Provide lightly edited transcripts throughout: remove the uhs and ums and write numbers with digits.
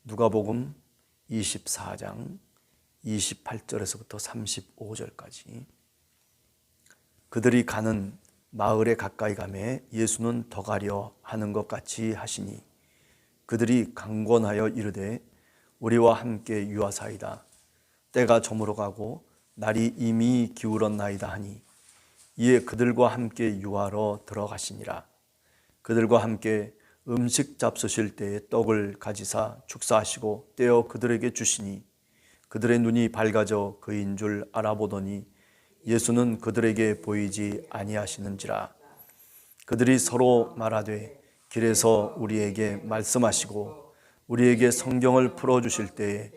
누가복음 24장 28절에서부터 35절까지. 그들이 가는 마을에 가까이 가매 예수는 더 가려 하는 것 같이 하시니 그들이 강권하여 이르되 우리와 함께 유하사이다. 때가 저물어 가고 날이 이미 기울었나이다 하니 이에 그들과 함께 유하러 들어가시니라. 그들과 함께 음식 잡수실 때에 떡을 가지사 축사하시고 떼어 그들에게 주시니 그들의 눈이 밝아져 그인 줄 알아보더니 예수는 그들에게 보이지 아니하시는지라. 그들이 서로 말하되 길에서 우리에게 말씀하시고 우리에게 성경을 풀어주실 때에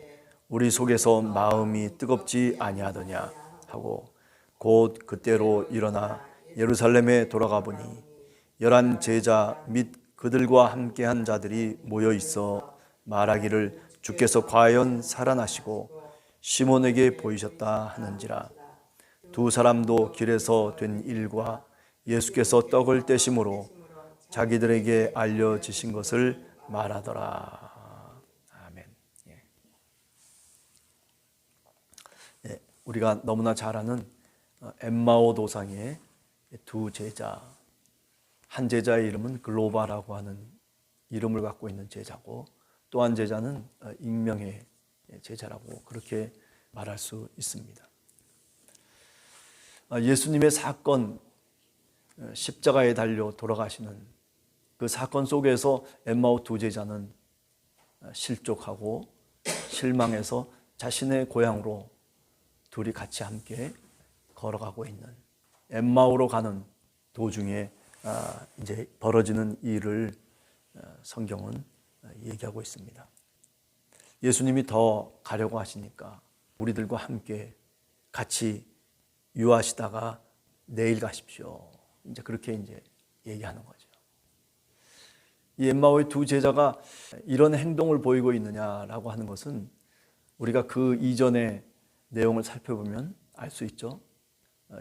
우리 속에서 마음이 뜨겁지 아니하더냐 하고 곧 그때로 일어나 예루살렘에 돌아가 보니 11 제자 및 그들과 함께한 자들이 모여 있어 말하기를 주께서 과연 살아나시고 시몬에게 보이셨다 하는지라. 두 사람도 길에서 된 일과 예수께서 떡을 떼심으로 자기들에게 알려지신 것을 말하더라. 아멘. 우리가 너무나 잘 아는 엠마오 도상의 두 제자, 한 제자의 이름은 글로바라고 하는 이름을 갖고 있는 제자고 또 한 제자는 익명의 제자라고 그렇게 말할 수 있습니다. 예수님의 사건, 십자가에 달려 돌아가시는 그 사건 속에서 엠마오 두 제자는 실족하고 실망해서 자신의 고향으로 둘이 같이 함께 걸어가고 있는 엠마오로 가는 도중에 이제 벌어지는 일을 성경은 얘기하고 있습니다. 예수님이 더 가려고 하시니까 우리들과 함께 같이 유하시다가 내일 가십시오. 이제 그렇게 이제 얘기하는 거죠. 이 엠마오의 두 제자가 이런 행동을 보이고 있느냐라고 하는 것은 우리가 그 이전의 내용을 살펴보면 알 수 있죠.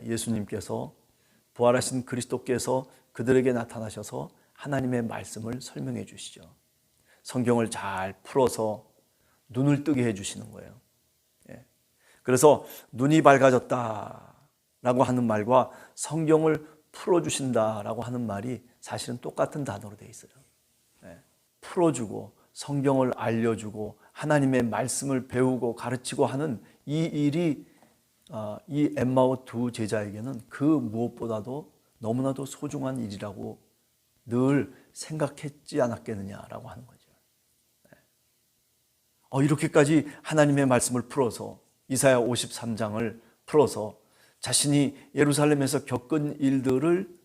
예수님께서 부활하신 그리스도께서 그들에게 나타나셔서 하나님의 말씀을 설명해 주시죠. 성경을 잘 풀어서 눈을 뜨게 해 주시는 거예요. 그래서 눈이 밝아졌다라고 하는 말과 성경을 풀어주신다라고 하는 말이 사실은 똑같은 단어로 되어 있어요. 풀어주고 성경을 알려주고 하나님의 말씀을 배우고 가르치고 하는 이 일이 이 엠마오 두 제자에게는 그 무엇보다도 너무나도 소중한 일이라고 늘 생각했지 않았겠느냐라고 하는 거죠. 이렇게까지 하나님의 말씀을 풀어서 이사야 53장을 풀어서 자신이 예루살렘에서 겪은 일들을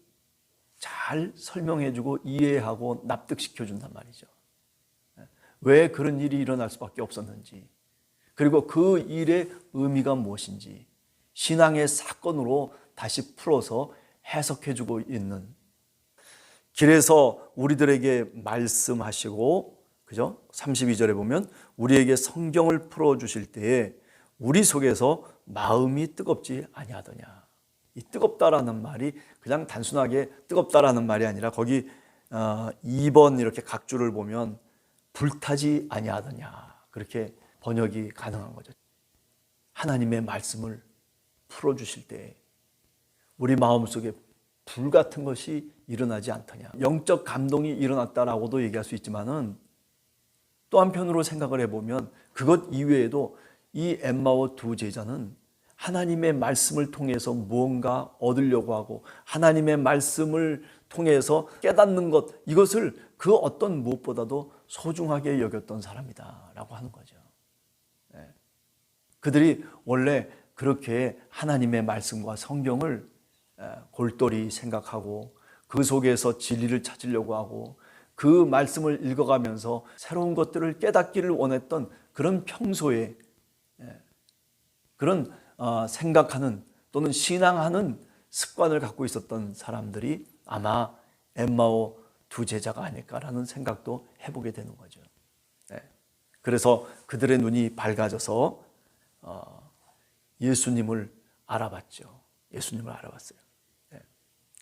잘 설명해주고 이해하고 납득시켜준단 말이죠. 왜 그런 일이 일어날 수밖에 없었는지, 그리고 그 일의 의미가 무엇인지 신앙의 사건으로 다시 풀어서 해석해주고 있는, 길에서 우리들에게 말씀하시고, 그죠? 32절에 보면 우리에게 성경을 풀어주실 때에 우리 속에서 마음이 뜨겁지 아니하더냐. 이 뜨겁다라는 말이 그냥 단순하게 뜨겁다라는 말이 아니라 거기 2번 이렇게 각주를 보면 불타지 아니하더냐, 그렇게 번역이 가능한 거죠. 하나님의 말씀을 풀어주실 때 우리 마음속에 불 같은 것이 일어나지 않더냐. 영적 감동이 일어났다라고도 얘기할 수 있지만은 또 한편으로 생각을 해보면 그것 이외에도 이 엠마오 두 제자는 하나님의 말씀을 통해서 무언가 얻으려고 하고 하나님의 말씀을 통해서 깨닫는 것, 이것을 그 어떤 무엇보다도 소중하게 여겼던 사람이다 라고 하는 거죠. 그들이 원래 그렇게 하나님의 말씀과 성경을 골똘히 생각하고 그 속에서 진리를 찾으려고 하고 그 말씀을 읽어가면서 새로운 것들을 깨닫기를 원했던 그런 평소에 그런 생각하는 또는 신앙하는 습관을 갖고 있었던 사람들이 아마 엠마오 두 제자가 아닐까라는 생각도 해보게 되는 거죠. 그래서 그들의 눈이 밝아져서 예수님을 알아봤죠. 예수님을 알아봤어요.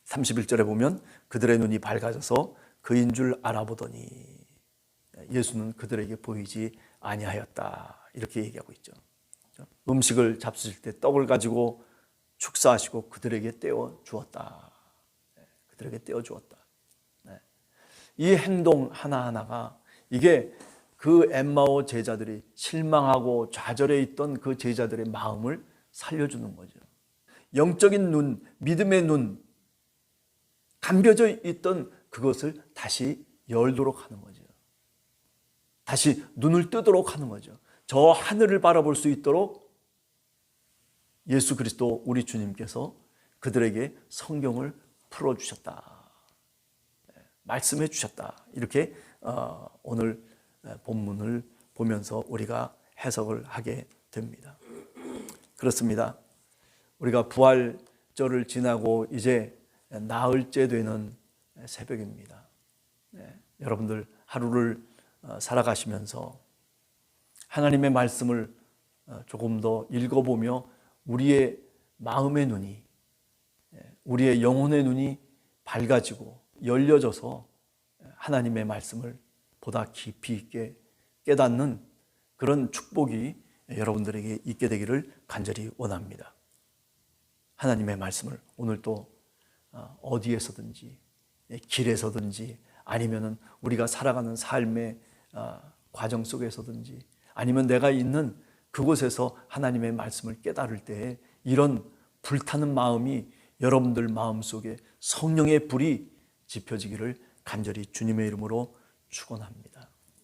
31절에 보면 그들의 눈이 밝아져서 그인 줄 알아보더니, 예수는 그들에게 보이지 아니하였다. 이렇게 얘기하고 있죠. 음식을 잡수실 때 떡을 가지고 축사하시고 그들에게 떼어 주었다. 그들에게 떼어 주었다. 이 행동 하나하나가 이게 그 엠마오 제자들이 실망하고 좌절해 있던 그 제자들의 마음을 살려주는 거죠. 영적인 눈, 믿음의 눈, 감겨져 있던 그것을 다시 열도록 하는 거죠. 다시 눈을 뜨도록 하는 거죠. 저 하늘을 바라볼 수 있도록 예수 그리스도 우리 주님께서 그들에게 성경을 풀어주셨다. 말씀해 주셨다. 이렇게 오늘 본문을 보면서 우리가 해석을 하게 됩니다. 그렇습니다. 우리가 부활절을 지나고 이제 나흘째 되는 새벽입니다. 여러분들 하루를 살아가시면서 하나님의 말씀을 조금 더 읽어보며 우리의 마음의 눈이, 우리의 영혼의 눈이 밝아지고 열려져서 하나님의 말씀을 보다 깊이 있게 깨닫는 그런 축복이 여러분들에게 있게 되기를 간절히 원합니다. 하나님의 말씀을 오늘 또 어디에서든지, 길에서든지, 아니면은 우리가 살아가는 삶의 과정 속에서든지, 아니면 내가 있는 그곳에서 하나님의 말씀을 깨달을 때 이런 불타는 마음이 여러분들 마음속에 성령의 불이 지펴지기를 간절히 주님의 이름으로 축원합니다.